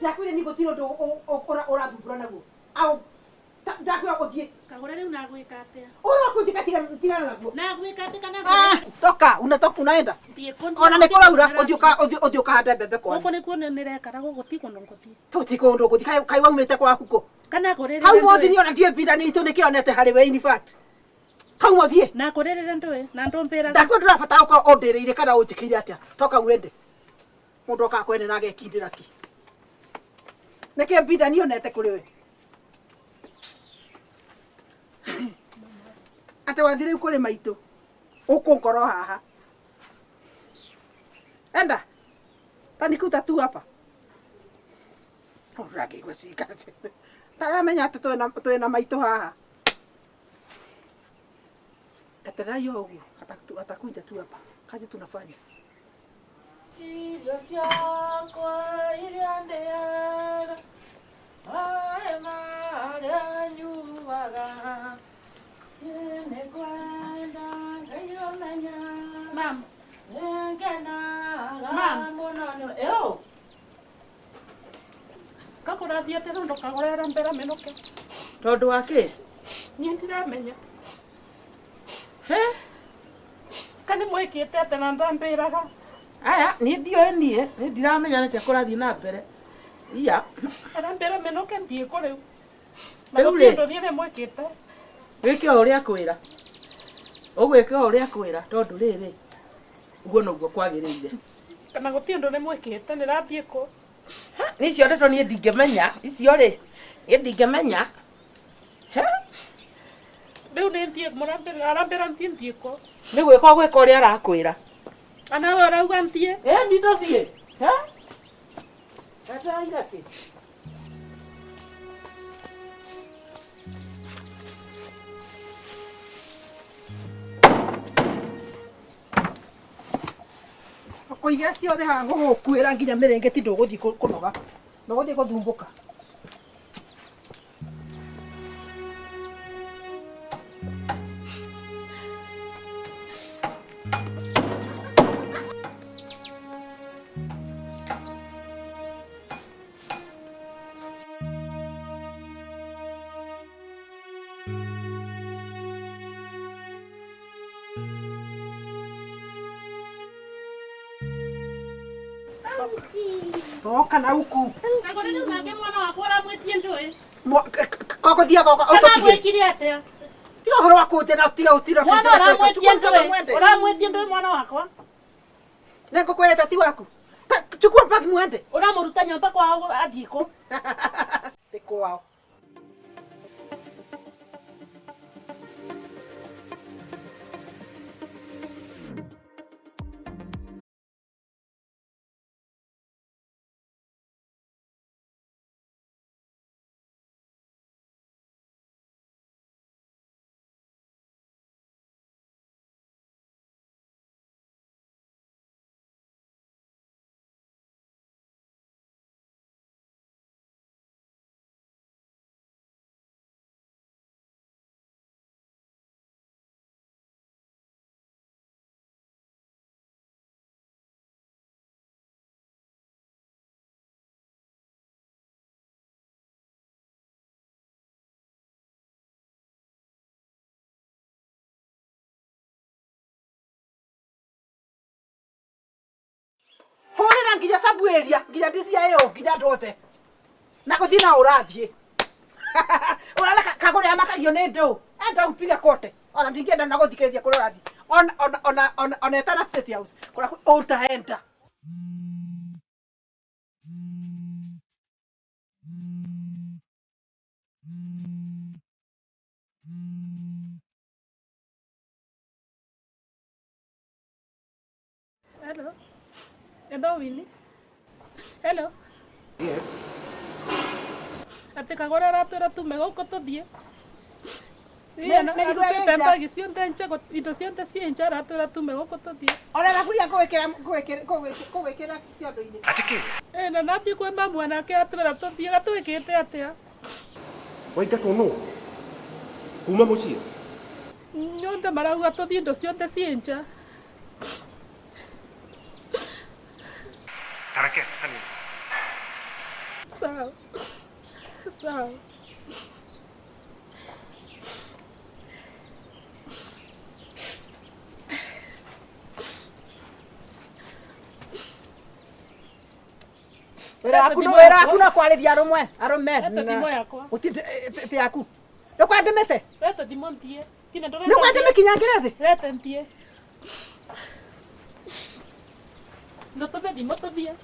ndakwire ni gutiro ndo ora thumbura naguo au ndakwira guthie kagora riu nagwika atia ora kuthika tigana naguo nagwika atia kana toka unatoka unaenda ona nikuraura uthioka hande mbembe kwa uko nikuo nirekara gugutiko ndo nguthie tutiko ndo guthie kai waumite kwa kuko kana gorere hau mothi ni ona ndie binda ni tu nikionete hari we in fact kau mothie na gorere ndoe na ndombera ndakwe ndirabatara uko ondireire kana unjikire atia toka wende mundu oka kwene na gekindira ki neke binda ni onete kuri we ate wathire kuri maitu ukongoro haha enda tanikuta tu hapa urage gwasika taramenya ate twena maitu haha atarayo huko atakuja tu hapa kazi tunafanya Mam. Mam. Eo. Kakura thiete ndo kagorera mbera menoke. Tondu wake Ni ndiramenya. he Kani mwikite ate na ndambiraga. aya ni ndio nie ni ndiramenya nete kurathi na mbere iya Arambera menoke ndie kore. Eure. Ndo ni mwikite. wike uria kwira ugwika uria kwira tondu riri uguo noguo kwagiriire Kana gutie ndo ni mwikite ni rathie ko. ni cio ndeto ni ndingemenya icio ri ni ndingemenya he Riu ni ndie arambera ndie ko. ni gwika uria arakwira Ana arauga ndie. ni ndothie he ata ingati kuiga ciothe haha ngugukwira nginya mirengeti nduguthii kunoga nduguthii guthumbuka toka na huku Kagora riu nake mwana wakwa aramwetie ndoe. kogothia Kana gwikire atia. tiga horo wa kunjena tiga utira Mwana aramwetie ndoe. Aramwetie ndoe mwana wakwa. Nengo kweleta ti waku chukua mpaka muende Uramuruta nyamba kwao athiko. tiko wao horera nginya sabueria nginya ndisia yo nginya ndothe na guthii na urathie urala kagore amakagio ni ndu enda upiga kote ona ndingienda na guthikiriria kuri urathi ona etana state house kura utaenda Hello. Endo Winnie. Hello. yes Ate kagora ratwira tume guko tuthie. Merigwerenja. Tembagi cionthe nchago indo cionthe cienja ratwira tume guko tuthie. ona thaburia ngwikira ciondo-ini Atiki, Na nathi kwe mamu anake atwira tuthie gatwikite atia. waingatwo nũ? Kuma mũciĩ? Nyonthe marauga tuthie indo cionthe cienja. Tareke, hani. Sawa. Sawa. Wera akuna kwariria arumwe Ete thimo yakwa. utite ti yaku ndukwandimite Ete thimo ntie. Kine ndore. ndukwandime kinyangire thi Ete ntie. Ndo tobe thimo tobia.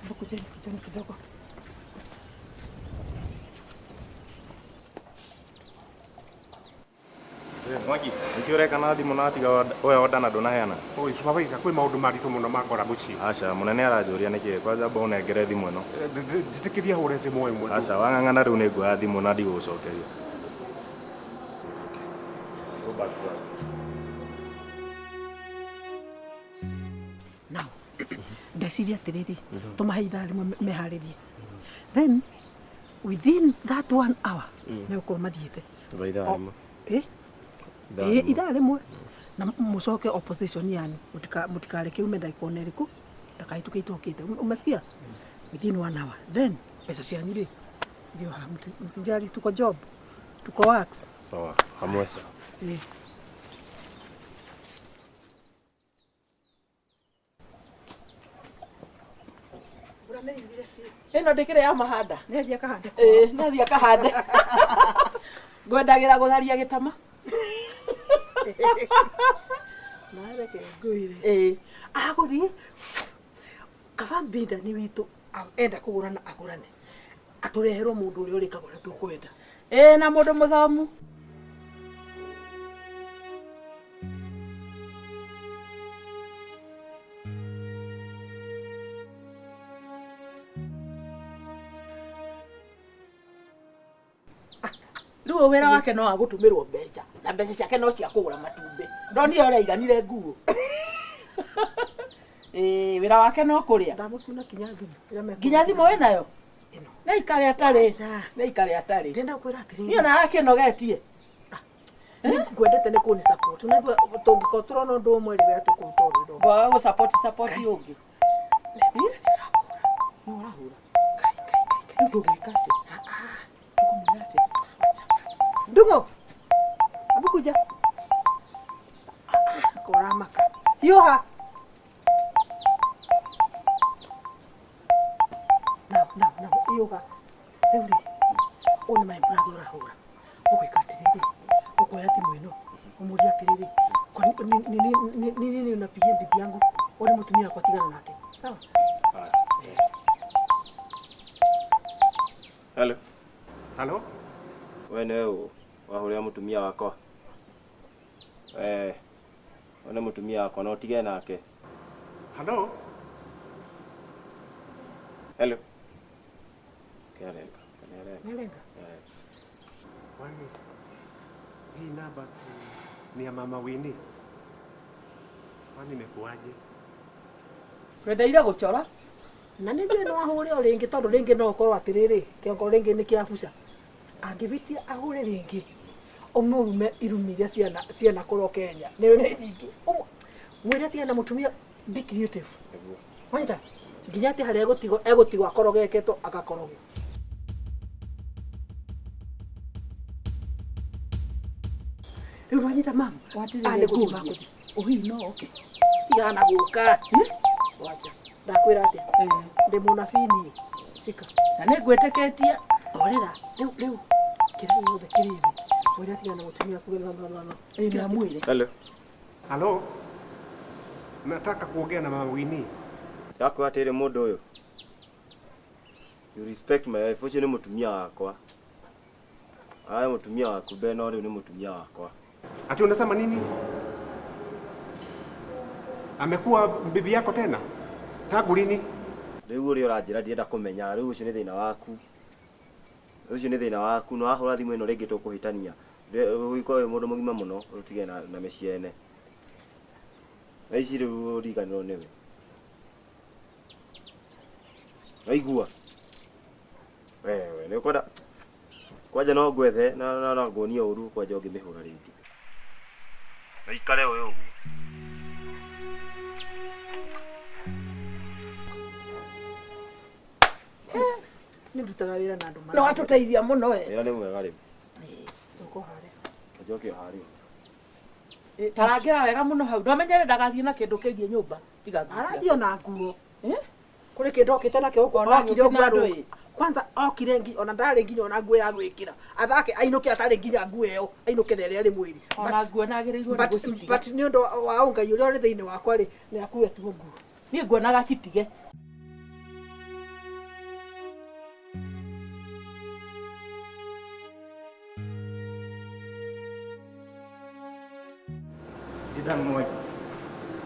ndukujeni kijani kidogo Mwangi, nikiureka na thimu na tiga oya odana ndunaheana. Oi, supervisor, kwĩ maũndũ maritũ mũno makora mũciĩ. Aca, munene aranjũria nĩkĩ kwanja mbona ũnengere thimũ ĩno. Ndĩtĩkĩria hũre thimũ ĩmwe. Aca, wang'ang'ana rĩu nĩngwoya thimũ na ndigũgũcokeria. Go back to work. now ndeciria atiriri tumahe ithaa rimwe meharirie then within that 1 hour nĩ ũkorwo mathiĩte ithaa rimwe na mucoke opposition yanyu mutikareke ume ndagĩka ona ĩrĩkũ ndakahĩtũke itokĩte umesikia within 1 hour then pesa cianyu rĩ ndio msijali tuko job tuko works Sawa, hamwe sawa. ĩno ndĩkĩrĩ ya mahanda nĩathia kahande nĩathia kahande ngwendagira gũtharia gĩtama nareke ngũire agũthiĩ kaba mbinda nĩ witũ enda kũgũrana agũrane atũreherwo mũndũ ũrĩa ũrĩkagwo ũrĩa tũkwenda na mũndũ mũthomu Rĩu wĩra wake no agũtũmĩrwo mbeca na mbeca ciake no cia kũgũra matumbĩ ndonire ũrĩa aiganire nguo wĩra wake no kũrĩa ndamũcuna nginya thimũ wĩnayo nĩ ikare atarĩ ndenda kwĩra atĩrĩrĩ niĩ ona arakĩnogetie ngwendete nĩ kũni support unaigua tũngĩkorwo tũrona ũndũ ũmwe rĩ wĩra tũkũruta ũndũ ũmwe gũ support ũngĩ nĩ ũrahũra rĩu ndũngĩka atĩ ndũkũmwĩra atĩ Dungo, abu kuja. Koramaka. Yoha. Now, yoga. Deuri. Oni my brother rahura. Oke katiriri. Oko yati mweno. Omuri atiriri. Kwa nini unapigia bibi yangu? Oni mutumia kwa tigana nake. Sawa? Hello. Hello? Wewe wahuria mutumia wakwa. One mutumia wakwa no tige nake. Hello? Hello. Nalenga. Kwani hii namba ni ya mama Winnie? Kwani imekuaje? Wendaire gucora? Na nĩ njũĩ no ahũre o rĩngĩ tondũ rĩngĩ no ũkorwo atĩrĩrĩ kĩongo rĩngĩ nĩ kĩabuca. Angĩbitia ahũre rĩngĩ ũmũrume irumi iria ciana kũrwo Kenya nĩ nyingĩ. Mwĩre tiana mũtumia be creative. Wanyita nginya atĩ harĩa egũtigwo akorogeketwo agakorogwo. Rĩu wanyita mama ale gũthiĩ ũhihi no oke tigana gũka wacha ndakwĩra atĩa ndĩ mũnabini sika na nĩ ngwĩtĩkĩtie orĩra rĩu kĩrĩa gĩothe kĩrĩ thĩ mwĩre tigana mũtumia kugetha mwĩre. Hello. Hello? Nataka kuongea na mama Winnie. Yakwa atĩrĩ mũndũ ũyũ. You respect my wife, ũcio nĩ mũtumia wakwa. Aya mũtumia waku Beno rĩu nĩ mũtumia wakwa. Ati unasema nini? Amekuwa bibi yako tena? Tangu lini? Rĩu ũrĩa ũranjĩra ndienda kũmenya, rĩu ũcio nĩ thĩna waku. Ũcio nĩ thĩna waku, no wahũra thimũ ĩno rĩngĩ tũkũhĩtania. Ũgĩkorwo wĩ mũndũ mũgima mũno, ũtige na mĩciĩ ene. Na ici rĩu ũriganĩrwo nĩwe. Waigua? Wewe nĩ ũkwenda kwanja no ngwethe na nguonie ũru kwanja ũngĩmĩhũra rĩngĩ. Ũikare ũyũ ũguo. Ni ndutaga wira na andu ma. No atuteithia muno we. Wira ni mwega riu. Soko hare. Kajoke hari. Tarangira wega muno hau. Ndamenyere ndagathie na kindu kingi nyumba. Tiga. Arathio na nguo. Kuri kindu okite na kio Ona okire ngiro kwanza okire ngi ona ndari nginya ona nguo ya gwikira athake ainuke atari nginya nguo iyo ainuke na iri mwiri Ona nguo nagirirwo ni gucitige. But ni undu wa ungai uria uri thiini wakwa ri ni akuwe tu nguo. Ni nguonaga citige. Idan Moi,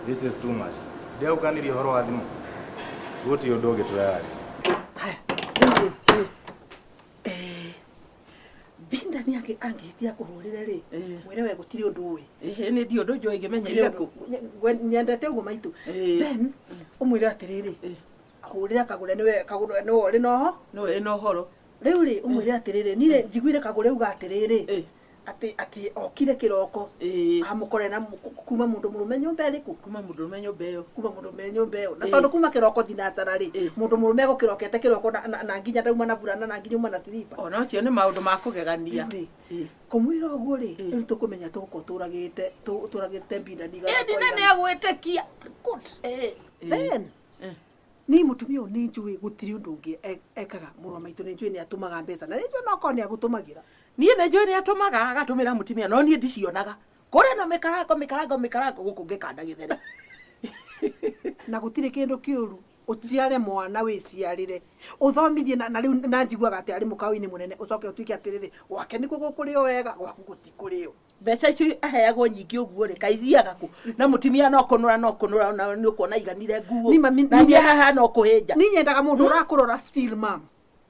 this is too much. Deu kaniri horo wa thimu. Guti undu ungi turari. Binda ni angitia kuhurire ri mwire we gutiri undu wi Ni ndio undu njoi ngimenyire ku. Nyendete ugo maitu then umwire atiriri ahurire kagure niwe kagure no ri no No horo. riu ri umwire atiriri nire njiguire kagure uga atiriri ati okire kiroko amukore na kuma mundu murume nyumba ri Kuma mundu menyo beyo. kuma mundu me nyumba iyo na tondu kuma kiroko thinacara ri mundu murume go kirokete kiroko na nginya ndauma na burana na nginya uma na silipa Ona cio ni maundu ma kugegania. kumwira uguo ri riu tukumenya tuko turagite binda niga Ndina ni agwitekia. Good. then ni mutumia ni njui gutiri undu ungi ekaga murwa maitu ni njui ni atumaga mbeca na njui no ko ni agutumagira Nie ne njoi ni atumaga agatumira mutumia no nie ndicionaga. Kore na mikarango guku ngikanda githere. na gutiri kindu kiuru uciare mwana wiciarire uthomithie na riu na njiguaga ati ari mukawini munene ucoke utuike atiriri gwake nikuo gukurio wega gwaku gutikurio Mbeca icio aheagwo nyingi uguo ri kaithiaga ku. Na mutumia no kunura na ni ukuona iganire nguo. Na nie haha no kuhinja. ni nyendaga mundu urakurora still mam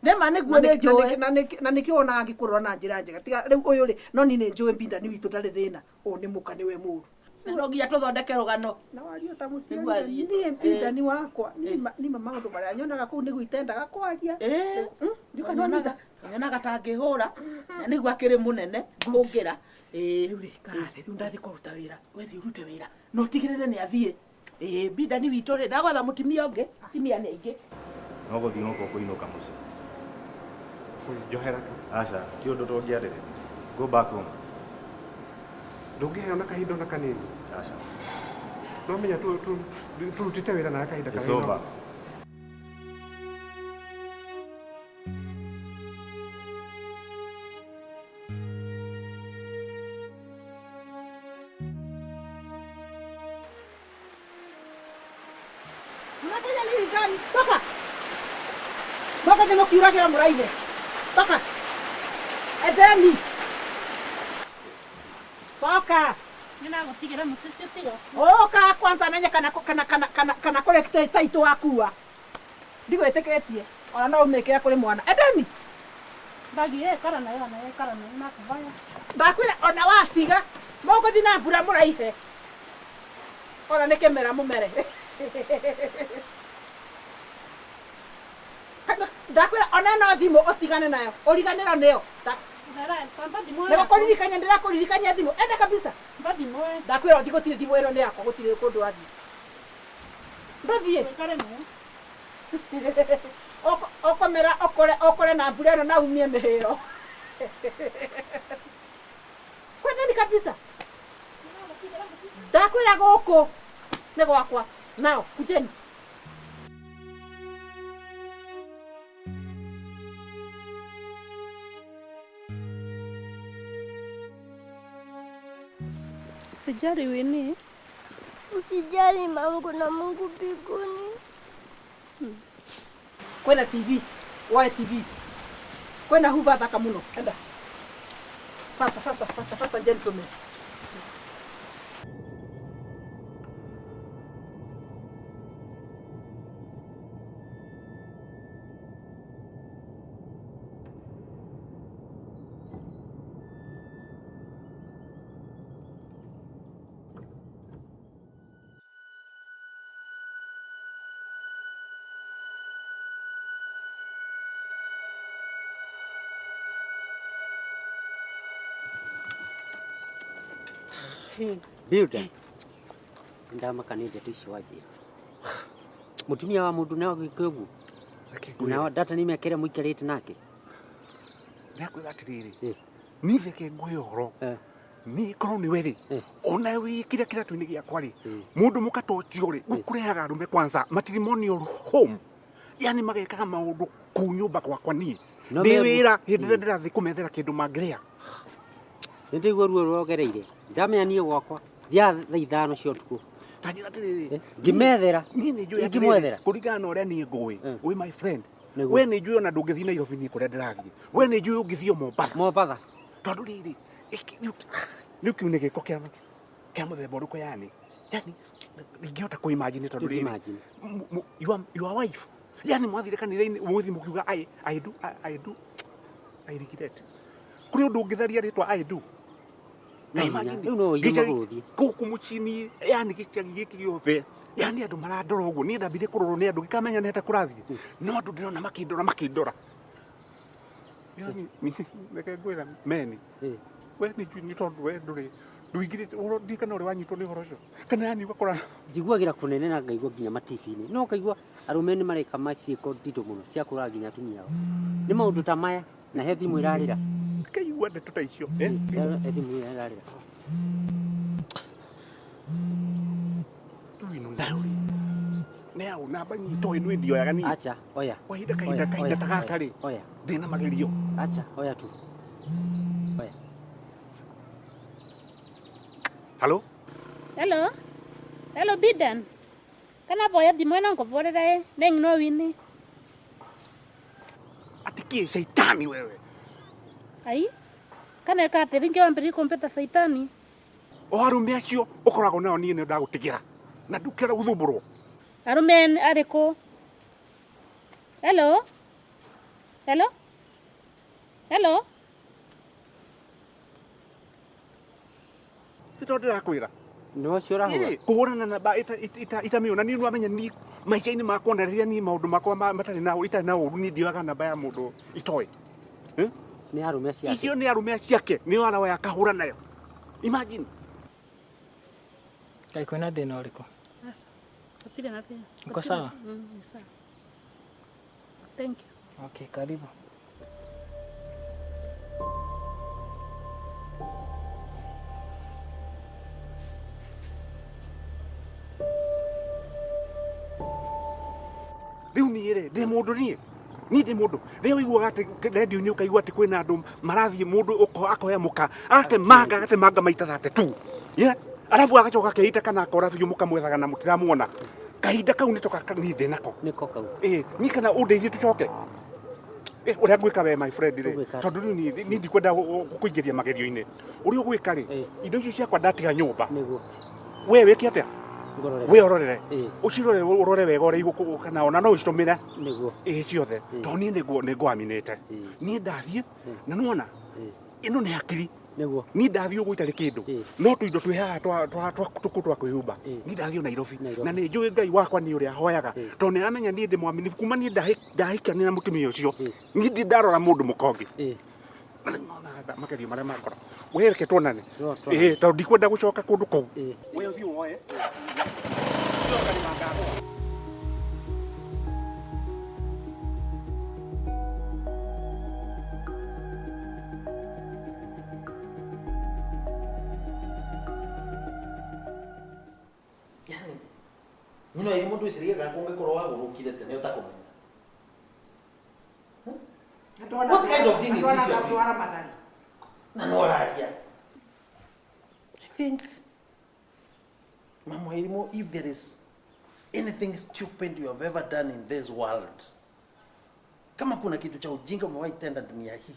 Nema niguo ni njoi. na nikiona angikurora na njira njega tiga riu uyu ri no ni njui binda ni witu ndari thina u ni muka niwe muru No nginya tuthondeke rugano. na wario ta muciari ni binda ni wakwa ni maundu maria nyonaga kuu ni gwitendaga kwaria Nyonaga tangihura na niguo akiri munene ngungira. riu ri karathe Riu ndathi kuruta wira. Wethi urute wira. No tigirire ni athie. Binda ni witu ri ndagwatha mutimia ungi. Timia ni ingi. No guthi no kuinuka muci. Njohera tu. Aca, ti undu tungiarire. Go back home. Ndungiheo na kahinda na kanini. Aca. No menya turutite wira na kahinda It's over. Unafanya nini gani? Toka. Toka tena kiuragira muraine. Toka. Edeni. Toka. Nina gutigira mucici tiga. Oka kwanza menye kana collect taito wakua. Ndigwetiketie. Ona no umekira kuri mwana. Edeni. Bagi karana na kubaya. Ndakwira ona watiga. Moko thina mbura muraihe. Ona nikemera mumere. Ndakwira ona no thimu utigane nayo. Uriganira niyo. Niko kuririkania ndirakuririkania thimu. Enda kabisa. Ndakwira uthi gutire thimu ero ni yakwa gutire kundu athi. Ndothie. Okomera okore na mbura ero na umie mihiro. Kwenda ni kabisa. Ndakwira guku ni gwakwa. Nao kujeni. Usijali Winnie. Usijali mangu na Mungu mbinguni. Kwenda TV. Wae TV. Kwenda huva thaka muno. Enda. Faster, gentlemen. Building. Ndama kaninde tuishi waje. Mutumia wa mundu nawe gikugu. Na data nimekera muikarite nake. Ndakwira atiriri. Ni reke ngwe horo. Ni korwo ni weri. Ona wikire kiratu-ini giakwa ri. Mundu mukatocio ri gukurehaga arume kwanza matrimonial home. Yani magekaga maundu ku nyumba gwakwa ni. Ndi wira hindi ndirathi kumethera kindu mangrea. Ndigwo ruo rogereire. Ndamenya niĩ gwakwa. Thia thaa 5 cia ũtukũ. Tanjira atiriri. Ngimethera. Ni ni njui ngimwethera. Kuringana na uria ni ngui. We my friend. We ni njui ona ndungithi Nairobi ni kuria ndirathi. We ni njui ungithio Mombatha. Tondu riri ni kiune giko kia muthemba uruko yani ndingihota ku imagine tondu riri your wife yani mwathire kanitha-ini umuthi mukiuga I do I regret kuri undu ungitharia ritwa I do na imagine kuku muchini yani gichagi giki giothe yani andu marandora uguo ni ndambire kurorwo ni andu gikamenya ni hata kurathie no andu ndirona makindora yani neke ngwira meni we ni njui ni tondu we ndwingirite ndikana uri wanyitwo ni horo ucio kana yani ugakora njiguagira kunene na ngaigua nginya matibi-ini no kaigua arume ni mareka maciiko ndito muno cia kura nginya atumia ao ni maundu ta maya na he thimu irarira kaigua ndeto ta icio thimu irarira tuino ndauri neo namba nyito ino ndio yaga ni acha oya kahinda ta gaka ri oya ndina magerio acha oya tu oya Hello Bidan. Kana boya dimona ngovorera neng no wini. Atiki shaitani wewe. Ai. Kana ka teringe wambiri kompeta shaitani. O arume acio ukorago nao nie ndagutigira. Na ndukira guthumburo. Arume ariko. Hello. Ito ndirakwira. No ciora ho. Kuhurana na ba ita miona ni nwa menya ni maica-ini makwa na riria ni maundu makwa matari na ita na uru ni ndioaga namba ya mundu itoi. Ni arume ciake. Icio ni arume ciake ni wala wa yakahura nayo. Imagine. Kai kwina thina uriku? Asa. Sapira na thina. Uko sawa? Ni sawa. Thank you. Okay, karibu. Riu ni ire ndi mundu ni ndi mundu riu iguaga ati radio-ini ukaigua ati kwina andu marathie mundu akoya muka agate manga maita 32 alafu agacoka keita kana akora biu mukamwethaga na mutiramuona kahinda kau ni toka ni nako kau ni kana undeithie tucoke uria ngwika we my friend ri tondu ni ndikwenda kuingiria magerio-ini uria ugwika ri indo icio ciakwa ndatiga nyumba we wiki atia we ororere ucirore urore wega uri iguku kana ona no ucitumire niguo ciothe to ni niguo aminite ni ndathie na nuona ino ni hakiri niguo ni ndathie ugu itari kindu no tuindo twi haha twa kwihumba ni ndathie Nairobi na ni njui Ngai wakwa ni uria hoyaga to ni aramenya ni ndi mwaminifu kuma ni ndahikania na mutumia ucio ni ndi ndarora mundu mukongi magerio maria makora we reke tuonane to ndikwenda gucoka kundu kou we uthi woe Nino ai mundu isirie gakunge korwo wagurukire tene utakumenya. What kind of thing is this? I think, Mama Irimo, if there is anything stupid you have ever done in this world, kama kuna kitu cha ujinga umewahi tenda dunia hii,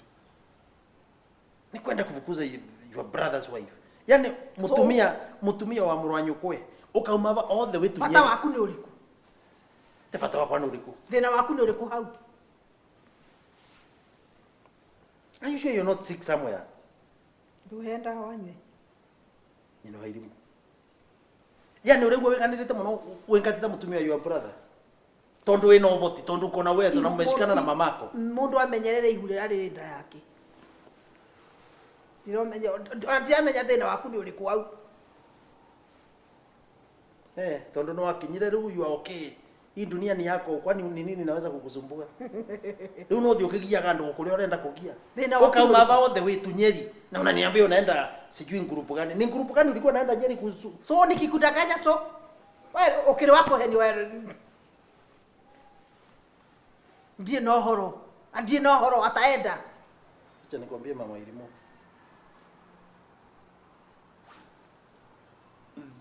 ni kwenda kufukuza your brother's wife. Yani mutumia wa murwanyukwe ukauma all the way to Fata waku ni uriku. Fata waku ni uriku. Thina waku ni uriku hau. Are you sure you're not sick somewhere? Nduhenda wanywe. Nino Irimo. Yani uregwa weganirite muno wenkatita mutumia your brother. Tondu we no voti, tondu kona wezo na mmeshikana na mamako. Mundu amenyerere ihurira riri nda yake. Ndiramenya thina waku ni uriku hau. Tondu no akinyire riu you are okay. Hii dunia ni yako, kwani ni nini naweza kukusumbua? Leo no thio kigia gando kule urenda kugia. Ukauma ba all the way to Nyeri na unaniambia unaenda sijui grupu gani. Ni grupu gani ulikuwa unaenda Nyeri kuhusu? So nikikudanganya so wewe ukiri wako heni wewe. Ndiye no horo. Ndiye no horo ataenda. Acha nikwambie mama Ilimu.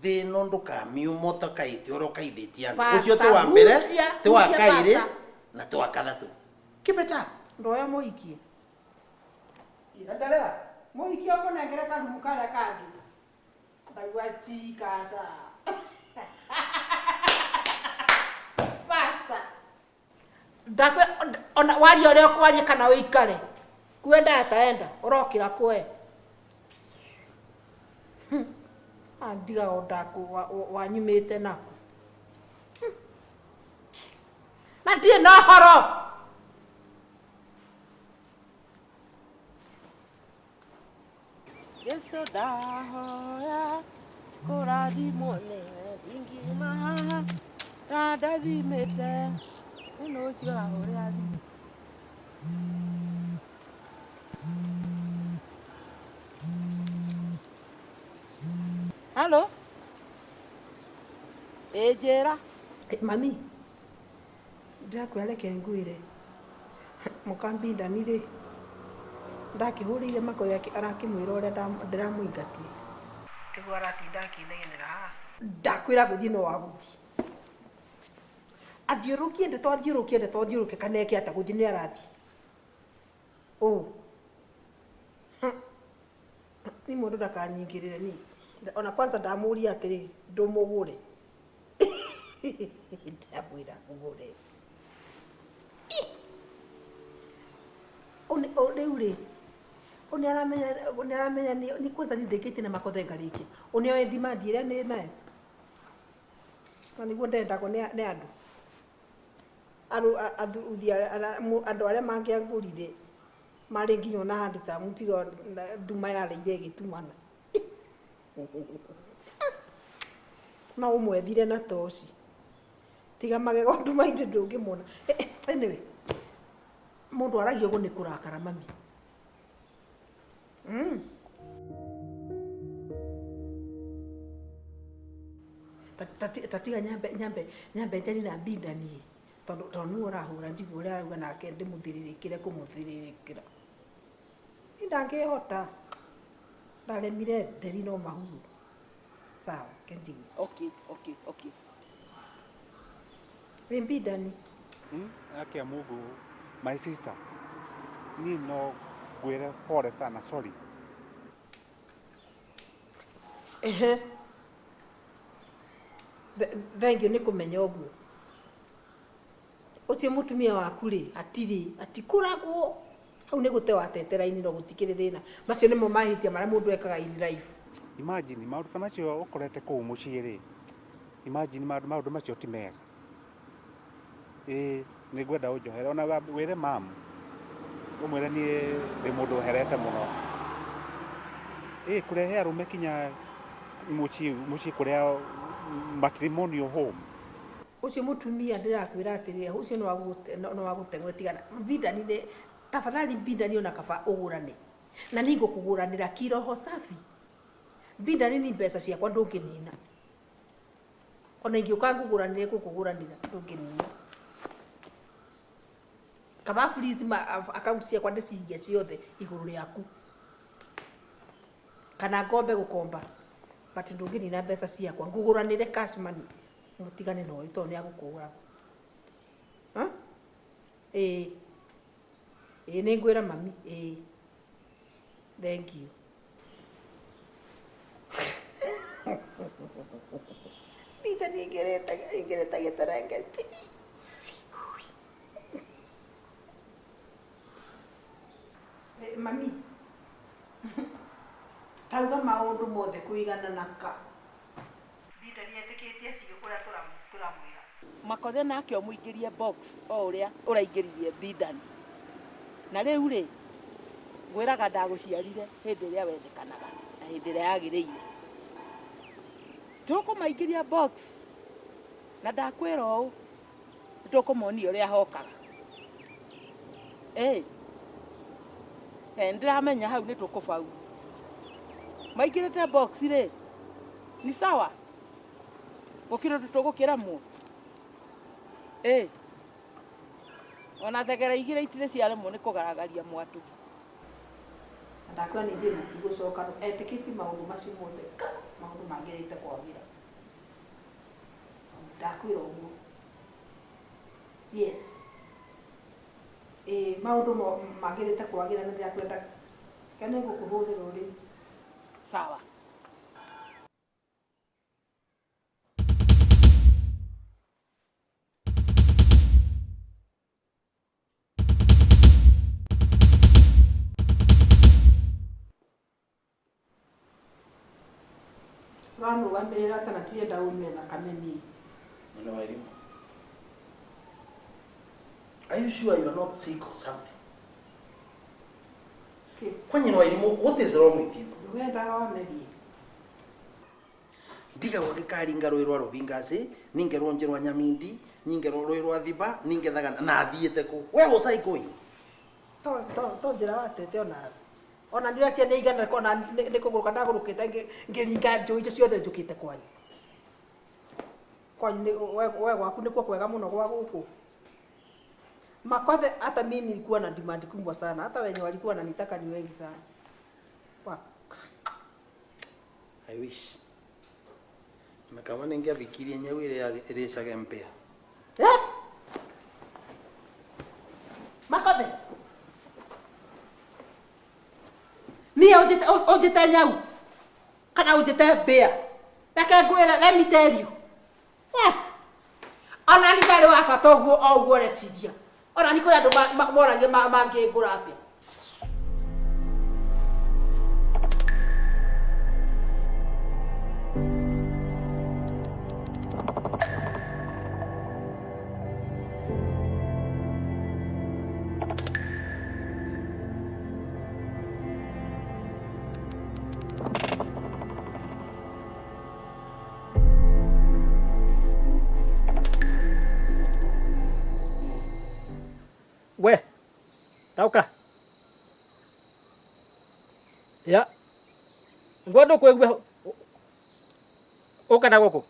Thino ndukamiu motoka itioroka ithitiana ucio ti wa mbere ti wa kairi na ti wa kathatu kibeta ndoya moikie endelea moikie hapo na ngere kandu mukala kangi ndaigwa tikasa basta ndakwe ona wali ole kwali kana wikare kwenda ataenda urokira kwe andiga odako wanyumite nako na ndie no horo Yesu dahoya kurathimwo nĩ ingima haha na ndathimĩte nĩ ũcio ũrĩa Halo? Ejera? Mami. Ndakweleke ngwire. Mukambinda nire. Ndakihurire mako yake arakimwira uria ndiramuingatie. Tigu aratinda akinegenera ha. Ndakwira guthi no waguthi. Athiurukie nde kaneke ata guthi ni arathi. Oh. Ni mundu ndakanyingirire ni. Ona kwanza ndamuria atiri ndumugure. Ndamwira mugure. One ure. One aramenya ni kwanza ni ndekete na makothenga riki. One oe demand ira ni nayo. Niguo ndenda ko ne andu. Andu aria mangiangurire mari nginyo na handi sa mutigo nduma ya leire gitumana. Na umwethire na toci tiga magego nduma inde ndungimona anyway mundu aragio go ni kurakara mami tatiga nyambe njani na bindani tondu nu urahura njigu uria arauga nake ndimuthiririkire kumuthiririkira ndangihota ndaremire nderi no mahuru sawa kendiwe Okay. Bindani Akia Mungu, my sister, ni no gwire pole sana, sorry. Thank you, nikumenya uguo. Ucio mutumia waku ri atikuragwo hau ni gute watetera-ini no gutikire thina macio nimo mahitia maria mundu ekaga in life. Imagine maundu ta macio ukorete kuu mucii ri, imagine maundu macio ti mega. Ni ngwenda unjohere ona wire mam umwire ni ndi mundu herete muno. Kurehe arume kinya mucii kuria matrimonial home. Ucio mutumia ndirakwira atiri ucio no wagutengwe tigana Bindani ne tafadhali Bindani ona kaba ugurane na ningo kuguranira kiroho safi. Bindani ni pesa ciakwa ndunginina ona ingiuka nguguranire kukuguranira ndunginina kaba freeze account ciakwa ndicihingie ciothe iguru riaku kana ngombe gukomba but ndunginina pesa ciakwa nguguranire cash money mutigane no ito ni agukura ni ngwira mami thank you. Bindani ingereta gitarangeti mami tauga maundu mothe kuigana naka Bindani etikitie biu kuria turamwira makothe nake omuingirie box o uria uraingiririe Bindani na riu ri ngwiraga ndaguciarire hindi iria wendekanaga na hindi iria yagiriire tukumaingiria box na ndakwira u nitukumonia uria hokaga ndiramenya hau nitukubau maigirite box ri ni sawa gukiro tugukiramwo ona thegera igire itire ciaremwo ni kugaragaria mwatu ndakwira ni ndina tigucoka etikiti maundu macio mothe maundu mangirite kwagira ndakwira uguo yes maundu mangirite kwagira ni ndakwenda kene gukuhurira uri sawa Rano wambere kana tienda ume na kameni. Mwana wa elimu. Are you sure you are not sick or something? Okay. Kwani wa elimu, what is wrong with you? Wenda wamedi. Ndiga wagikari ngaro irwa rovingasi, ninge ronjerwa nyamindi, ninge rorwa thiba, ninge thaga na thiete ku. Wewe usaikoi. To njira watete ona ndira cia neigana kona nikuguruka ndagurukite ngiringa njui icio ciothe njukite kwanyu we gwaku nikuo kwega muno gwa guku makwathe hata mimi nilikuwa na demand kubwa sana hata wenye walikuwa wananitaka ni wengi sana I wish na kama ningefikiria nyau ile ilishaga mpea makwathe ni ojete nyau kana ojete bea reke ngwira let me tell you ona ni ndari wa bata oguo reciria ona ni kuri andu moragie mangingura atia We, tauka. Ya. Ngondo kwegwe ukana goko.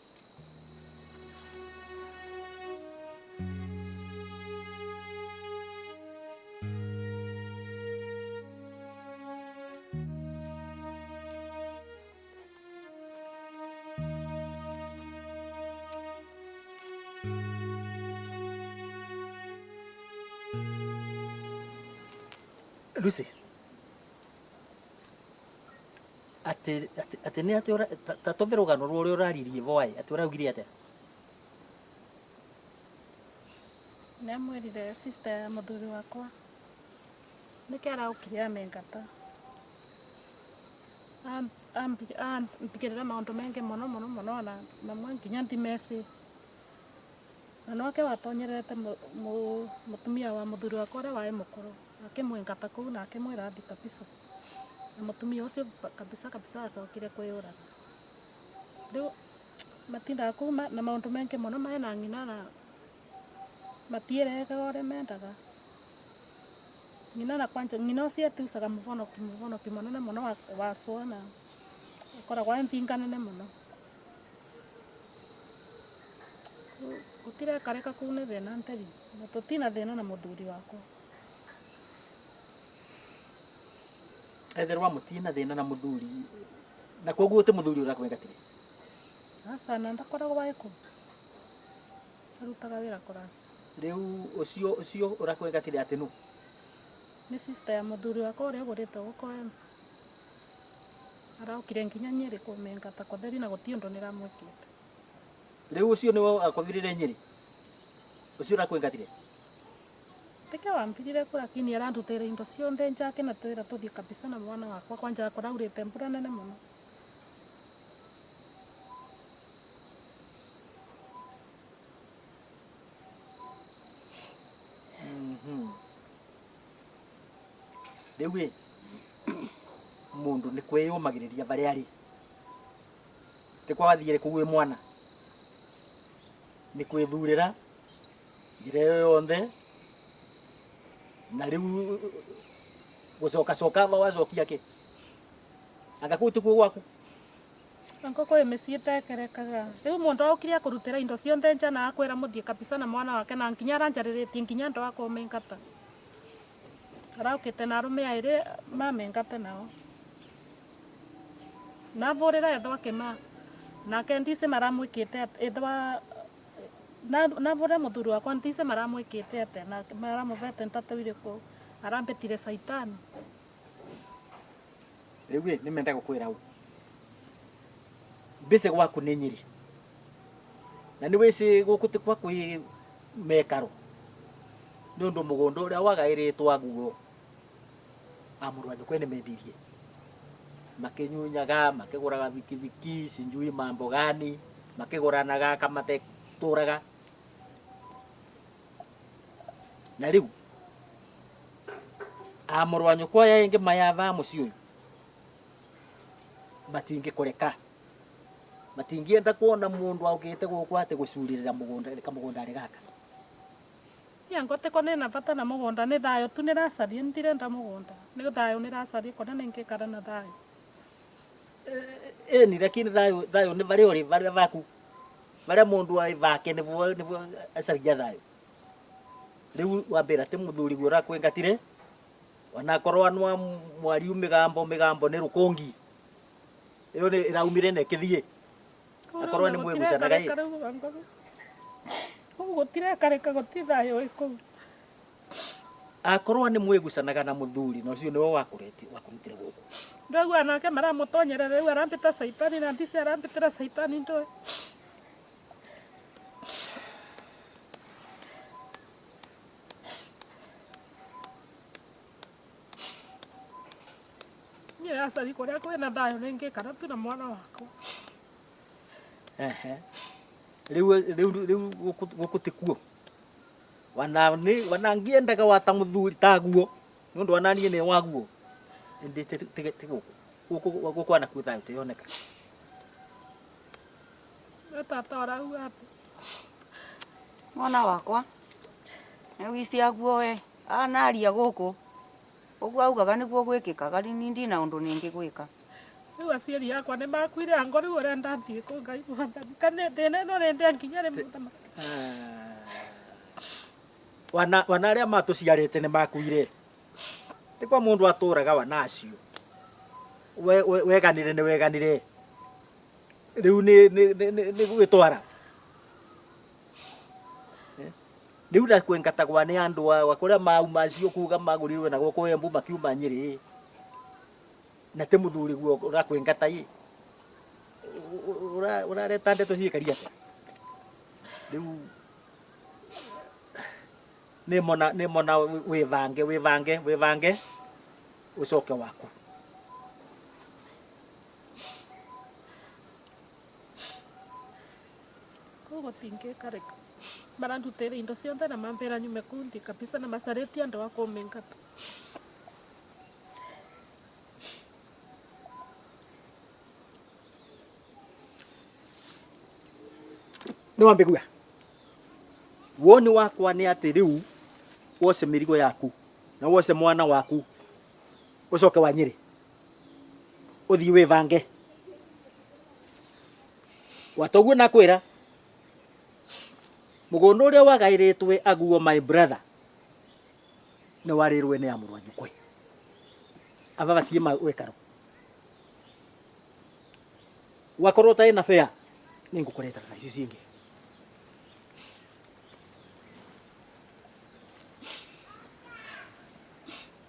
Lucy. Ate ni ate ora tatovera ugano rwo uraririe voai ate uraugire ate Namwirire sister ya muthuri wakwa niki araukire amengata ampigirira maundu mengi muno na mamwe nginya ndimesi na noke watonyerete mutumia wa muthuri wakwa uria wai mukuru akimwengata kuu na akimwira athi kabisa na mutumia ucio kabisa acokire kwiyuraga riu matindaga kuu na maundu mengi muno mena ng'ina na matierega uria mendaga ng'ina na kwanja ng'ina ucio atucaga muvonoki munene muno wa cua na akoragwo e nthinga nene muno gutirekareka kuu ni thina nteri na tutina thina na muthuri wakwa etherwa mutina thina na muthuri na koguo te muthuri urakwengatire asa na ndakoragwo waiko arutaga wira kurasa riu ucio urakwengatire ati nu ni sister ya muthuri wakwa uria ugurite guko araukire nginya Nyeri kumengata kotheri na guti undu niramwikite riu ucio niwe akothirire Nyeri ucio urakwengatire teke wampirire kura kini arandutire indo cionthe njake na twira tuthie kabisa na mwana wakwa kwanja kuraurite mbura nene muno riu mundu ni kwiyumagiriria bari ari ti kwa wathiire kuwe mwana ni kwithurira njira ĩyo yothe na rĩu gũcoka wacokia kĩ anga kũu tikuo gwaku Anko kwa mĩciĩ ĩtekerekaga. Rĩu mũndũ aũkire akũrutĩra indo ciothe nja na akwĩra mũthiĩ kabisa na mwana wake na nginya aranjarĩrĩtie nginya ndo akũmĩngata. Araukĩte na arũme aĩrĩ mamĩngate nao. Na vũrĩra ethwa kĩma. Nake ndice maramwĩkĩte ethwa na vũre mũthuri wakwa ndice maramwĩkĩte atĩ na maramũvete ntatũ irĩkũ arambĩtire caitani. Rĩu nĩ menda gũkwĩra ũũ mbĩce gwaku nĩ Nyĩrĩ na nĩ wĩci gũkũ ti kwa kwĩ mekaro nĩ ũndũ mũgũnda ũrĩa wagaĩrĩtwo Nguo amũrũ a nyũkwa nĩ mendirie makĩnyunyaga makĩgũraga vikiviki sinjui mambo gani makĩgũranaga kamatũraga na rĩu amũrũ a nyũkwa aya ingĩ mayava mũciĩ ũyũ matingĩkũreka matingienda kuona mũndũ augĩte gũkũ atĩ gũcurĩrĩra mũgũnda arĩ gaka. Yango teko nina bata na mũgũnda nĩ thayũ tu nĩracaria ndirenda mũgũnda nĩ thayũ nĩracaria kona nĩngĩkara na thayũ. Ni lakini thayũ nĩ varĩa ũrĩ varĩa vaku varĩa mũndũ aivake nĩvuo acaria thayũ. Rĩu wambĩra atĩ mũthuri guo ũrakwĩngatire wanakorwo anwa mwariu mĩgambo nĩ rũkũngi ĩyo nĩ ĩraumire na ĩkĩthiĩ akorwo nĩ mwĩgucanaga ĩ gũtirekareka gũtithayũ ĩkũu akorwo nĩ mwĩgucanaga na mũthuri na ũcio nĩwe wakũrutire gũkũ ndogu anake maramũtonyerera rĩu arambĩta caitani na ndice arambĩtĩra caitani ndoe acari kũrĩa kwĩna thayũ nĩngĩkara tu na mwana wakwa. Rĩu gũkũ ti kuo wana ngĩendaga wata mũthuri taguo nĩ ũndũ wananiĩ nĩ waguo ĩndĩ ti gũkũ anakuo thayũ tĩyoneka. Tata arauga atĩ mwana wakwa rĩu ici aguo we anaria gũkũ ũguo augaga nĩguo gwĩkĩkaga ni ndina ũndũ ningĩ gwĩka. Rĩu aciari akwa nĩ makuire ango rĩu ũrĩa ndathiĩ kũ Ngai mwathani kana thĩna ĩno nĩ nginya rĩ mũthamaki. Wana arĩa matũciarĩte nĩ makuire ti kwa mũndũ atũraga wana acio weganire nĩ weganire rĩu nĩ gwĩtwara rĩu ndakwĩngatagwa nĩ andũ wa kũrĩa mauma acio kuga magũrirwe na gũkũ Embu makiuma Nyĩrĩ na te mũthuri guo ũrakwĩngata ĩ ũrareta ndeto ciĩkaria atĩa rĩu nĩ mona wĩvange ũcoke waku. Koguo tingĩkareka marandutĩra indo ciothe na mambĩra nyume kundi kabisa na macarĩtie andũ a kũmĩngata. Nĩ wambĩgua woni wakwa nĩ atĩ rĩu woce mĩrigo yaku na woce mwana waku ũcoke wa Nyĩrĩ ũthiĩ wĩvange watoguo nakwĩra mũgũnda ũrĩa wagaĩrĩtwe Aguo my brother nĩ warĩrwe nĩ amũrũ a nyũkwa ava batie wekaro wakorwo taĩ na fea nĩ ngũkũreta na icio cingĩ.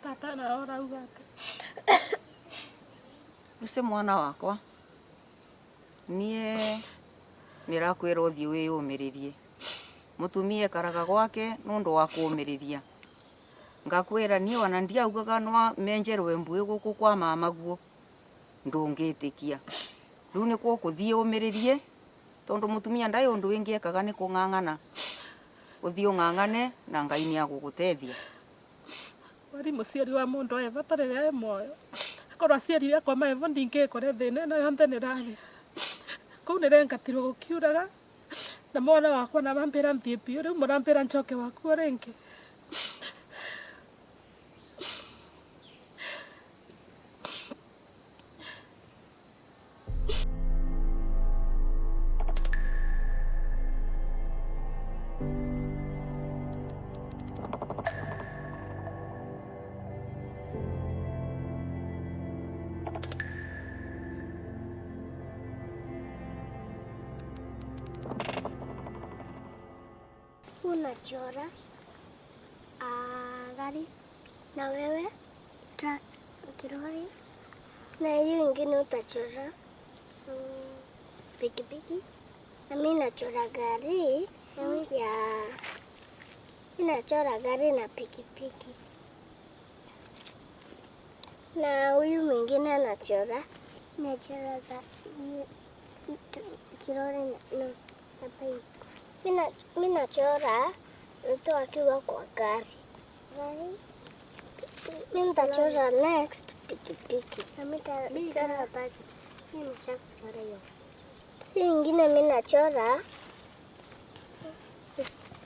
Tata na orauga atĩ Uce mwana wakwa niĩ nĩrakwĩra ũthiĩ wĩyũmĩrĩrie mũtumia ekaraga gwake nũndũ wa kũũmĩrĩria ngakwĩra niĩ wana ndiaugaga no menjerwe mbuĩ gũkũ kwa mamaguo ndũngĩtĩkia rĩu nĩkuo kũthiĩ ũmĩrĩrie tondũ mũtumia ndaĩ ũndũ wĩngĩ ekaga nĩ kũng'ang'ana ũthiĩ ũng'ang'ane na Ngai nĩagũgũteithia. wari mũciari wa mũndũ aya batarĩ rĩa moyo korwo aciari akwa maevo ndingĩkore thĩna ĩno yonthe nĩrarĩ kũu nĩrengatirwo gũkiuraga Na mwana wakwa na mambira mthie biũ rĩu mũrambĩra njoke wakuo rĩngĩ. Unachora gari na wewe kirori, na hiyo ingine utachora pikipiki, na mimi nachora gari nachora gari na pikipiki, na huyu mwingine anachora kirori na bike. Mimi nachora mtu akiwa kwa gari. Mimi nitachora next pikipiki. Na mimi nitachora bike. Mimi nimeshachora hiyo. Hii ingine mimi nachora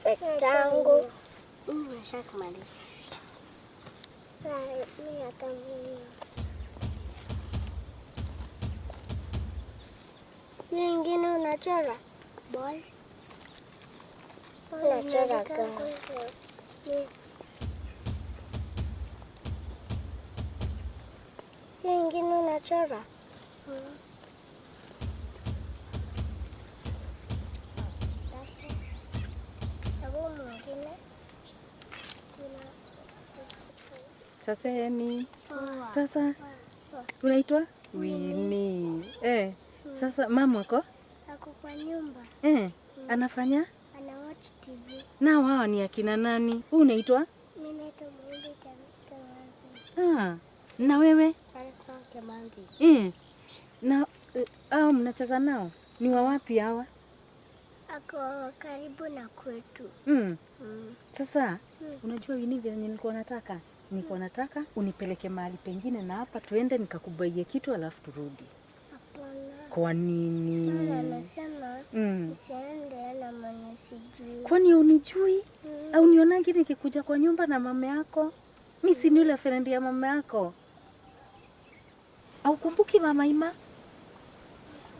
rectangle. Mimi nimeshamaliza. Mimi hata mimi. Hii ingine unachora ball. Unachora gari. Hii ingine unachora. Saseni. Sasa unaitwa Winnie. Sasa mama wako ako kwa nyumba. Anafanya? Ana watch TV. Na wao ni akina nani? Wewe unaitwa? Mimi naitwa Mwende Kamanzi. Na wewe? Alikuwa Kamanzi. Na hao mnacheza nao? Ni wa wapi hawa? Ako karibu na kwetu. Sasa unajua Winnie vile nilikuwa nataka? Nilikuwa nataka unipeleke mahali pengine na hapa tuende nikakubaie kitu alafu turudi. Hapana. Kwa nini? Mama anasema usiende na mama sijui. Kwani unijui? Au nionangi nikikuja kwa nyumba na mama yako? Mimi si ni yule friend ya mama yako. Au kumbuki mama Ima?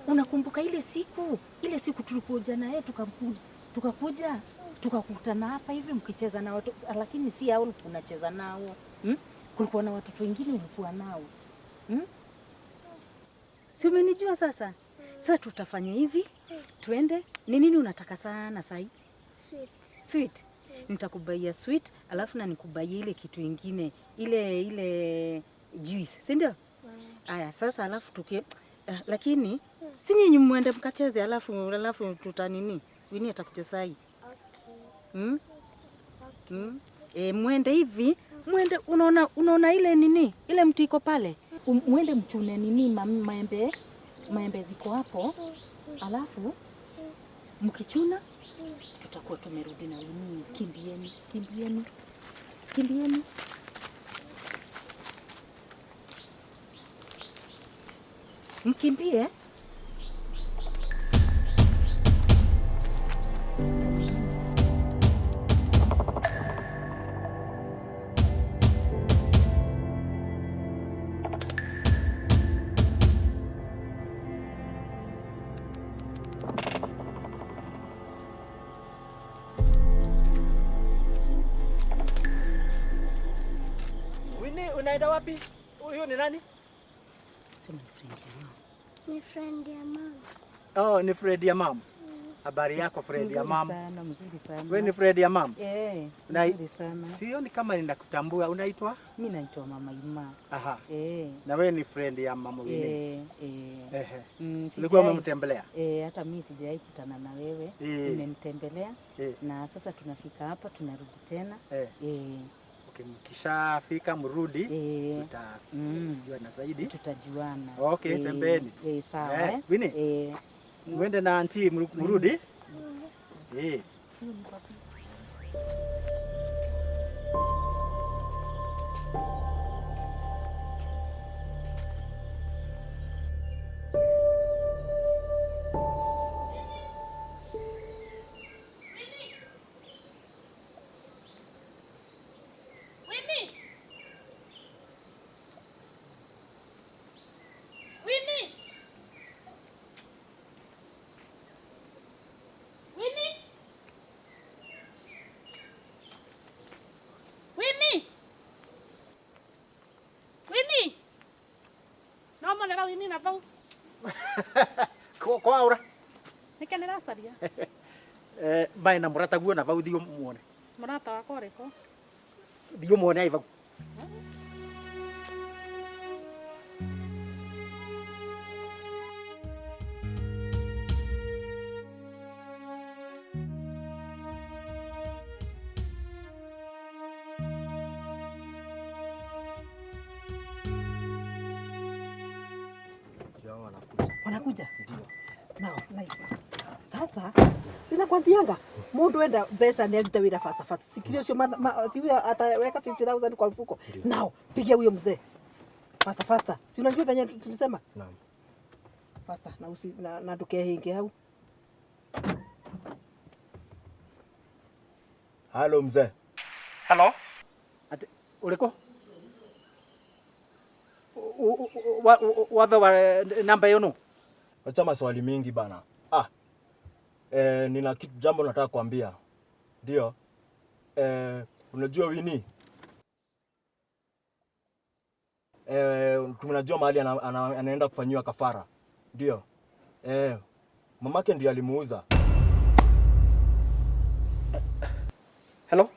Unakumbuka ile siku tulikuja na yeye tukakuja tukakutana hapa hivi mkicheza na watu, lakini si hao unacheza nao. Kulikuwa na watoto wengine ulikuwa nao. Si umenijua sasa? Sasa tutafanya hivi, tuende. Ni nini unataka sana sai? Sweet. Nitakubaia sweet, alafu na nikubaia ile kitu ingine, ile juice, si ndio? Aya, sasa alafu lakini si nyinyi muende mkacheze alafu tutanini? Winnie atakuja sai. Mwende hivi, unaona ile nini? Ile mti iko pale. Mwende mchune nini maembe ziko hapo. Alafu mkichuna tutakuwa tumerudi na Winnie. Kimbieni. Mkimbie. Winnie, unaenda wapi? Huyu ni nani? Sema ni friend ya mama. Ni friend ya mama. Oh, ni friend ya mama. Habari yako friend ya mama? Mzuri sana. Wewe ni friend ya mama? Mzuri sana. Sioni kama ninakutambua. Unaitwa? Mimi naitwa Mama Ima. Aha. Na wewe ni friend ya mama Winnie? Ulikuwa umemtembelea? Hata mimi sijawahi kutana na wewe. Nimemtembelea. Na sasa tunafika hapa tunarudi tena. Okay, mkishafika mrudi tutajuana zaidi. Tutajuana. Okay, tembeni. Sawa. Winnie? Mwende na auntie mrudi? na vau. Kwa aura. Nike niracaria. Mai na murata guo na vau thio muone. Murata wakwa riko. Thio muone ai vau. Wanakuja? Ndio. Now, nice. Sasa sina kwambianga mundu enda pesa ni alita wira fast. Sikilio sio siwe ataweka 50,000 kwa mfuko. Now, pigia huyo mzee. Fast. Si unajua venye tulisema? Naam. Fast na tukehinge hau. Halo mzee. Hello. Ati uliko? Wa namba yono. Acha maswali mingi bana. Nina kitu jambo nataka kuambia. Ndio. Unajua Winnie? Tunajua mahali anaenda kufanyiwa kafara. Ndio. Mamake ndiye alimuuza. Hello.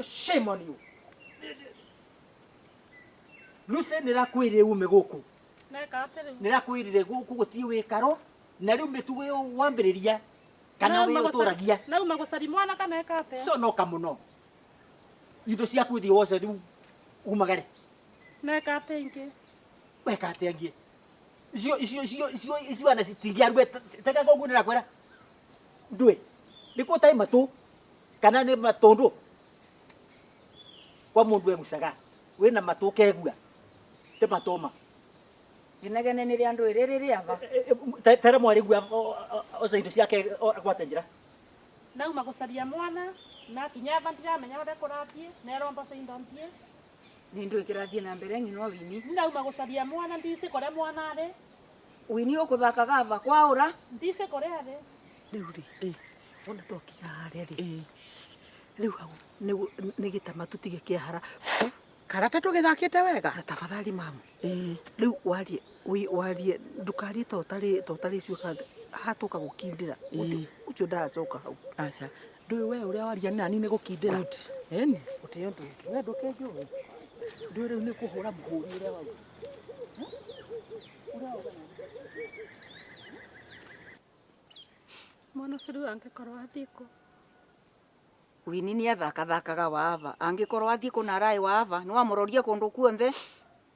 Shame on you. Luce nirakwirire ume guku. Nirakwirire guku gutie wikaro na riu mitugo yo wambiriria kana we uturagia. Na uma gucari mwana kana ekate. So no kamuno. Indo cia kuthi wose riu umagare. Na ekate ingi. Wekate ingi. Icio ana sitingia rwe teka gogu nirakwira. Ndwe. Niko tai matu kana ni matondu. Kwa mundu mucaga wina matuke egua te matoma Ginegene ni ria ndu iriri ava tere mwari gua oza indo ciake akwate njira na uma gucaria mwana na kinya bandira menya wada kurathie na romba sindontie ni ndu ikirathie na mbere ngino Winnie na uma gucaria mwana ndise kore mwana ari Winnie ukuthakaga ava kwaura ndise kore ari riu ri ona tokiga haria ri riu hau ni gitama tutige kiahara karata tugithakite wega na tafadhali mamu riu warie ndukari totari cio hatuka gukindira ucio ndacoka hau acha ndu we uria waria nani ni gukindira eni utio ndu we ndukenjo ndu riu ni kuhura muhuri uria wau mwana ciru angikorwo athiko Winnie ni athakaga wava angikorwo athie kuna arai wava no amuroria kundu kuonthe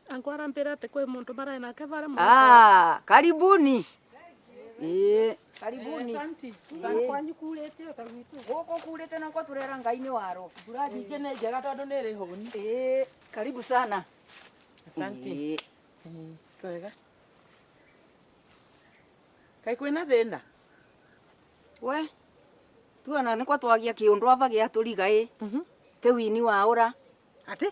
angwara mpira te kwe muntu marai nake vara karibuni karibuni asante kwanyu kurete utagwitu guko kurete nako turera ngai-ini waro Burathi ne njega tondu ni ri huni karibu sana asante kwega kai kwina thina we tuona nikwa twagia kiundu ava gia turiga te Winnie waura ati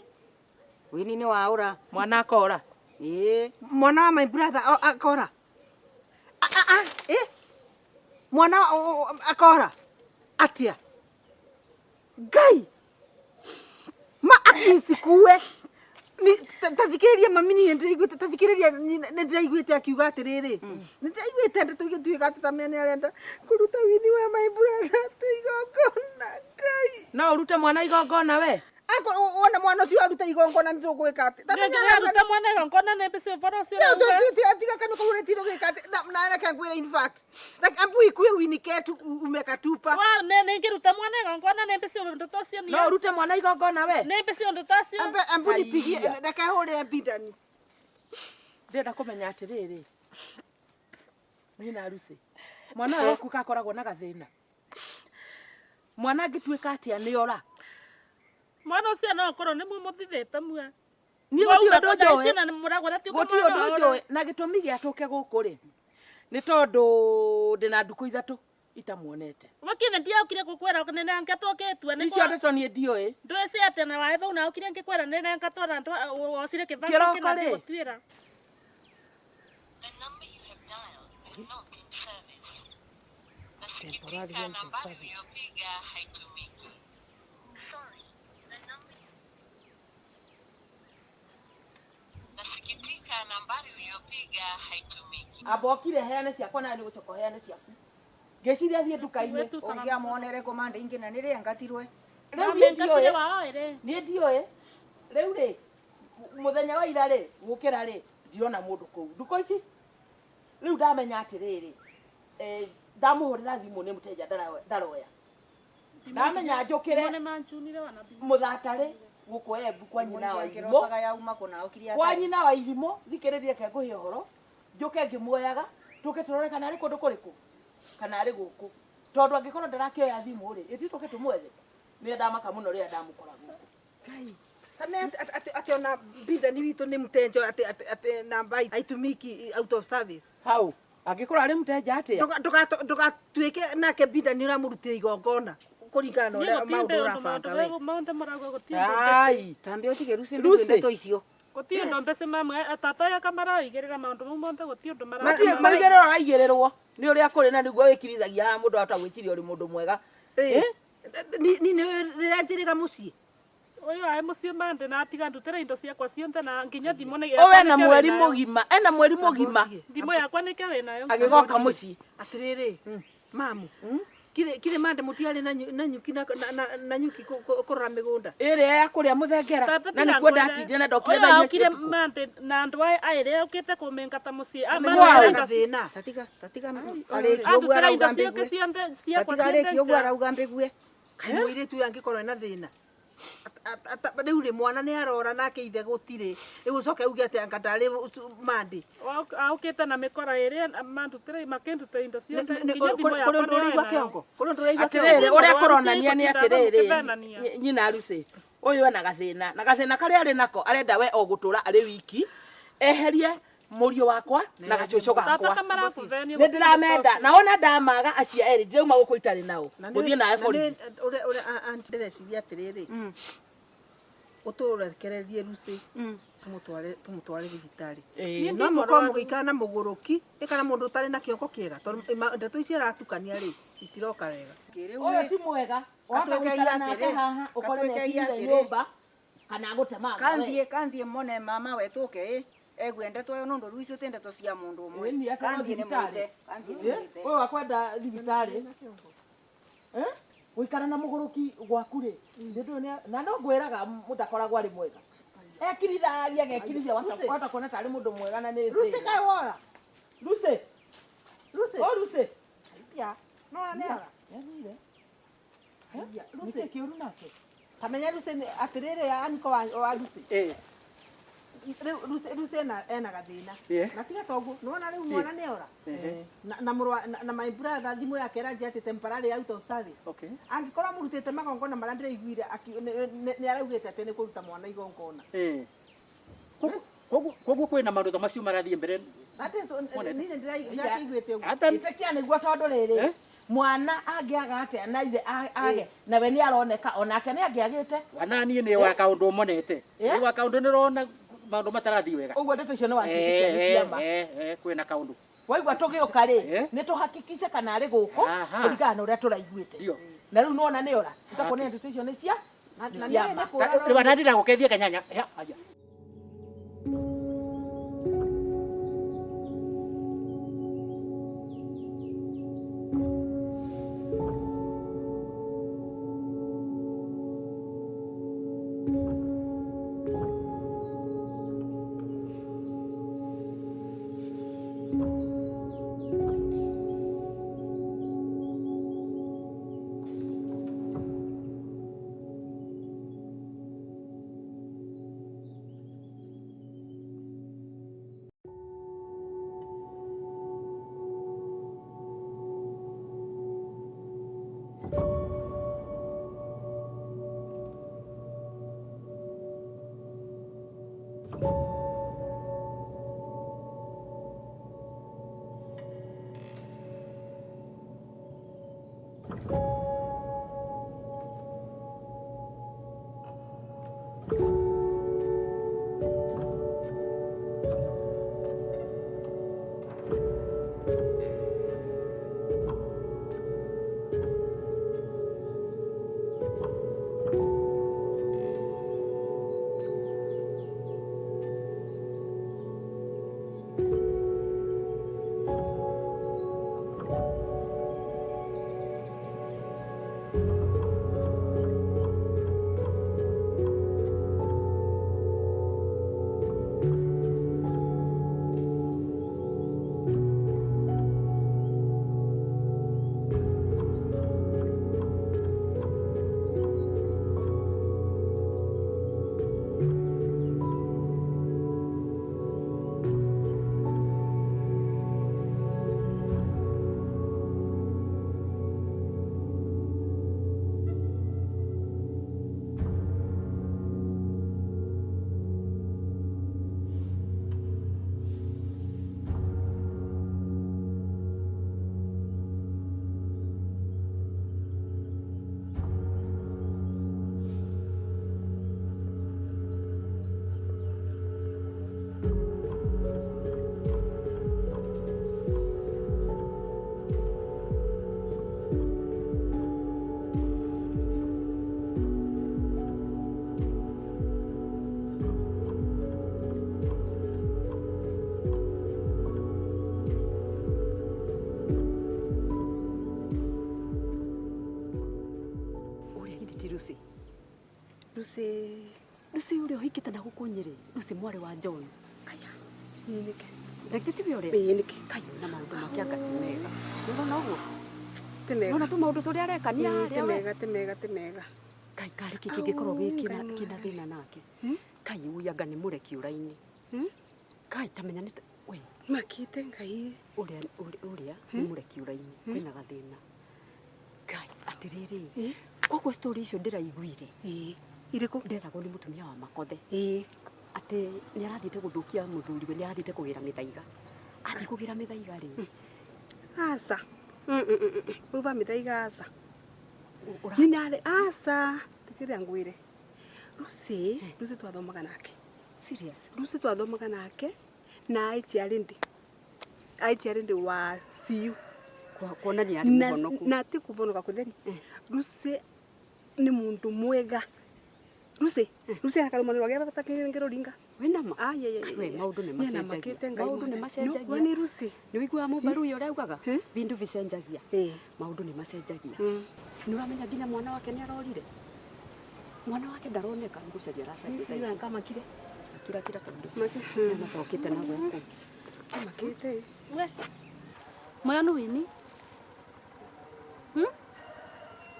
Winnie ni waura mwana akora mwana wa my brother akora mwana akora atia gai ma akinsikue ni tathikiriria mami ni ndiraiguite tathikiriria ndiraiguite akiuga atiriri ndiraiguite ndeto igituika ati tamene arenda kuruta Winnie wa my brother igongona gai no urute mwana igongona we ona mwana ucio aruta igongona ni tugwika ati tamenya aruta mwana igongona ni mbese voro cio atiga kanu kugure tiro gwika ati na kangwira in fact like ambu ikue Winnie ketu umekatupa wa ne ngiruta mwana igongona ni mbese ndoto cio ni no urute mwana igongona we ni mbese ndoto cio ambu nipigie ndakahore bidani ndenda kumenya atiriri nyina arusi mwana waku kakoragwo na gathina mwana angĩtuĩka atĩa nĩ ora mwana ũcio no akorwo nĩ mũmũthithĩte mwe niĩ gũtirĩ ũndũ njũĩ gũtirĩ ũndũ njũĩ na gĩtũmi gĩa tũke gũkũ rĩ nĩ tondũ ndĩna ndukũ ithatũ itamuonete wakire ndiaukire gukwera nene ngatoketwa nĩ icio ndeto niĩ ndiũĩ ndwĩci atĩ na wae thau na ukire ngikwera nene ngatwara wocire kĩbanga kĩroko rĩ gũtuĩra temporary rental service. Abokire heane ciakwa na nĩ gũcoka heane ciaku ngeciria thiĩ nduka-inĩ ũngĩamuonere komanda ingĩ na nĩrĩa ngatirwe rĩu niĩ ndiũĩ rĩu rĩ mũthenya wa ira rĩ gũkĩra rĩ ndirona mũndũ kũu nduka ici rĩu ndamenya atĩrĩrĩ ndamũhũrĩra thimũ nĩ mũteja ndaroya ndamenya njũkĩre mũthatarĩ gũkũ Embu kwa nyina wa irimũ kwa nyina wa irimũ thikĩrĩrie ke ngũhe ũhoro njũke ngĩmuoyaga tũke tũrore kana arĩ kũndũ kũrĩkũ kana arĩ gũkũ tondũ angĩkorwo ndarakĩoya thimũ rĩ ĩti tũke tũmwethe nĩ ndamaka mũno rĩrĩa ndamũkora gũkũ Ngai kana atĩ ona Bidani witũ nĩ mũtenjo atĩ namba aitumiki out of service hau angĩkorwo arĩ mũtenja atĩa ndũgatuĩke nake Bidani ũramũrutĩra igongona kũringana na ũrĩa maũndũ ũrabanga we maũndũ maragwo gũtirĩ ai tambe ũtige Lucy ndeto icio gũtirĩ ũndũ mbese mamwe atata ya kamara igĩrĩra maũndũ mau mothe gũtirĩ ũndũ marigĩrĩrwo araigĩrĩrwo nĩ ũrĩa kũrĩ na nĩguo wĩkirithagia haha mũndũ ahota gwĩciria ũrĩ mũndũ mwega nĩ rĩrĩa njĩrĩga mũciĩ ũyũ aĩ mũciĩ mande na atiga ndutĩra indo ciakwa ciothe na nginya thimũ nĩ ũwe na mweri mũgima ena mweri mũgima thimũ yakwa nĩke wĩnayo agĩgoka mũciĩ atĩrĩrĩ mamu kire mande mutiarĩ na nyuki na nyuki kũrora mĩgũnda ĩrĩa ya kũrĩa mũthengera na nĩkuo ndatindire na ndokire thaa kire mande na andũ aĩrĩ ũkĩte kũmĩngata mũciĩ thĩna andutĩra indo ciake ciothe ciakwa ciothe arauga mbĩgue kaĩ mũirĩtu ũyũ angĩkorwo ena thĩna rĩu rĩ mwana nĩ arora nake ithe gũtirĩ rĩu ũcoke uge atĩ anga ndarĩ mande aũkĩte na mĩkora ĩrĩa mandutĩra makĩnduta indo ciothe kũrĩ ũndũ ũraigua kĩongo atĩrĩrĩ ũrĩa kũronania nĩ atĩrĩrĩ nyina Lucy ũyũ ena gathĩna na gathĩna karĩa arĩ nako arenda we o gũtũra arĩ wiki eherie mũriũ wakwa na gacũcũ gakwa nĩ ndĩramenda na ona ndamaga acia erĩ ndĩrauma gũkũ itarĩ nao gũthiĩ nawe borithi ũrĩa ndĩreciria atĩrĩrĩ ũtũrekererie Lucy tumutware thibitarĩ no mũkorwo mũgĩikara na mũgũrũki kana mũndũ ũtarĩ na kĩongo kĩega tondũ ndeto ici aratukania rĩ itiroka wega ũyũ ti mwega wakageia nake haha ũkore nĩekinyire nyũmba kana gũtemanga kanthiĩ mone mama wetũke egwende twayo nundu Lucy utende to cia mundu umwe kandi ni mwite wewe wakwenda thibitarĩ guikara na muguruki gwaku ri ndio na no ngwiraga mudakoragwo ari mwega ekirithagia gekirithia wata kuona tari mundu mwega na ni Lucy kaĩ wora Lucy oh Lucy ya no nĩ ara yathire Lucy kiuru nake kamenya Lucy atirĩrĩ aniko wa Lucy Lucy ena gathĩna na tiga toguo nĩwona rĩu mwana nĩ ora na my brother thimũ yake ĩranjĩra atĩ temporary out of service angĩkorwo amũrutĩte magongona marĩa ndĩraiguire nĩ araugĩte atĩ nĩ kũruta mwana igongona koguo kwĩna maũndũ macio marathiĩ mbere niĩ ndĩraiguĩte ũguo itekia nĩguo tondũ rĩrĩ mwana angĩaga atĩa na ithe age nawe nĩ aroneka onake nĩ angĩagĩte wana niĩ nĩ wa kaũndũ ũmonete nĩ wa kaũndũ nĩrona maũndũ matarathiĩ wega ũguo ndeto icio nĩ waciĩma kwĩna kaũndũ waigua tũgĩũka rĩ nĩ tũhakikice kana arĩ gũkũ kũringana na ũrĩa tũraiguĩte na rĩu nĩwona nĩ ora tũtakuonera ndeto icio nĩ cia rĩu gũkeithia kanyanya Lucy ule ohikite na guku Nyeri, Lucy mwari wa John. Aya, nike. Reke tibi ule. Nike. Kai na maundu makianga timega. Ndona uguo. Timega. Nona tu maundu turia areka ni aria. Timega. Kai kari kiki gikorwo kina thina nake. Kai uyaga ni mureki uraini. Kai tamenya ni we. Makite ngai. Uria ni mureki uraini. Kwina gathina. Kai atiriri. Koguo story icio ndiraiguire. Iriko nderagwo ni mutumia wa Makothe. Ati ni arathite guthukia muthuriwe, ni arathite kugira mithaiga. Athi kugira mithaiga ri. Asa. Uva mithaiga asa. Ni nare asa. Tikira ngwire. Lucy twathomaga nake. Serious? Lucy twathomaga nake na aichiarindi. Aichiarindi wa CU. Kuona ni ari muhonoku. Na ti kuvonoka kutheri. Lucy ni mundu mwega. Lucy akarumanirwa gya batakingero ringa. Wena ma. We maundu ni macenjagia. Maundu ni macenjagia. No ni Lucy. Ni wigua mubaru yo raugaga. Bindu vicenjagia. Maundu ni macenjagia. Ni uramenya nginya mwana wake ni arorire. Mwana wake ndaroneka ngucagia racenjagia. Lucy kama kire. Kira kandu. Na tokite na guku. Makite. We. Moyo nuini.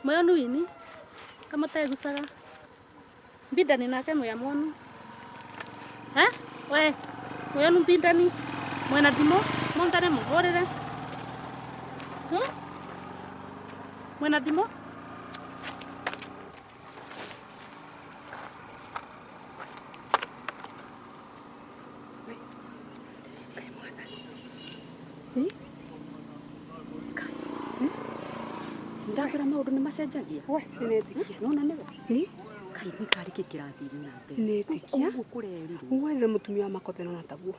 Moyo nuini. Kama taigusaga. Mbindani nake moya mwonu. We, moyo mbindani. Mwena thimo, montane muhorere. Mwena thimo. Ndagira maundu ni macenjagia. We, netikia. Nona niwe. Kai ni kari kikirathiri na mbere. Netikia. Uguo kurerirwo. Uwe mutumia wa Makothe nona taguo.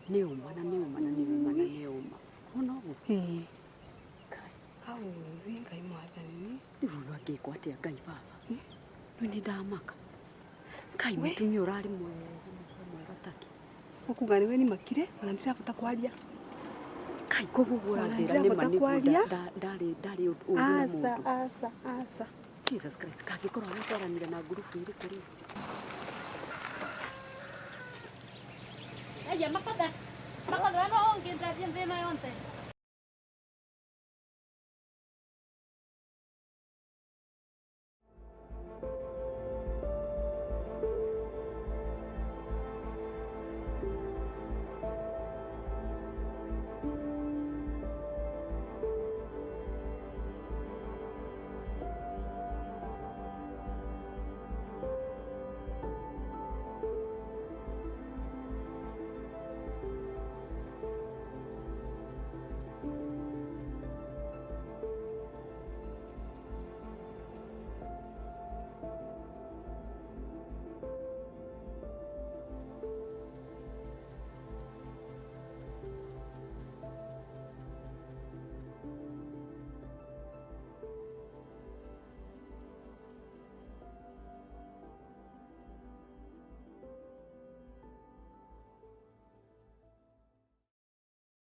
Ni uma. Ona uguo. Au ngai mwathani. Ndivulo angikwa atia ngai baba. Ni ndamaka. Kai mutumia urari mwega taki. Ukuga niwe ni makire, ona ndirafuta kwaria. Kai koguo uranjira ni manigu ndari uune mundu. Asa. Jesus Christ, kangikorwo agitwaranire na ngurubu iri kuri. Aya Makothe. Makothe no onge ndathie thina yonte.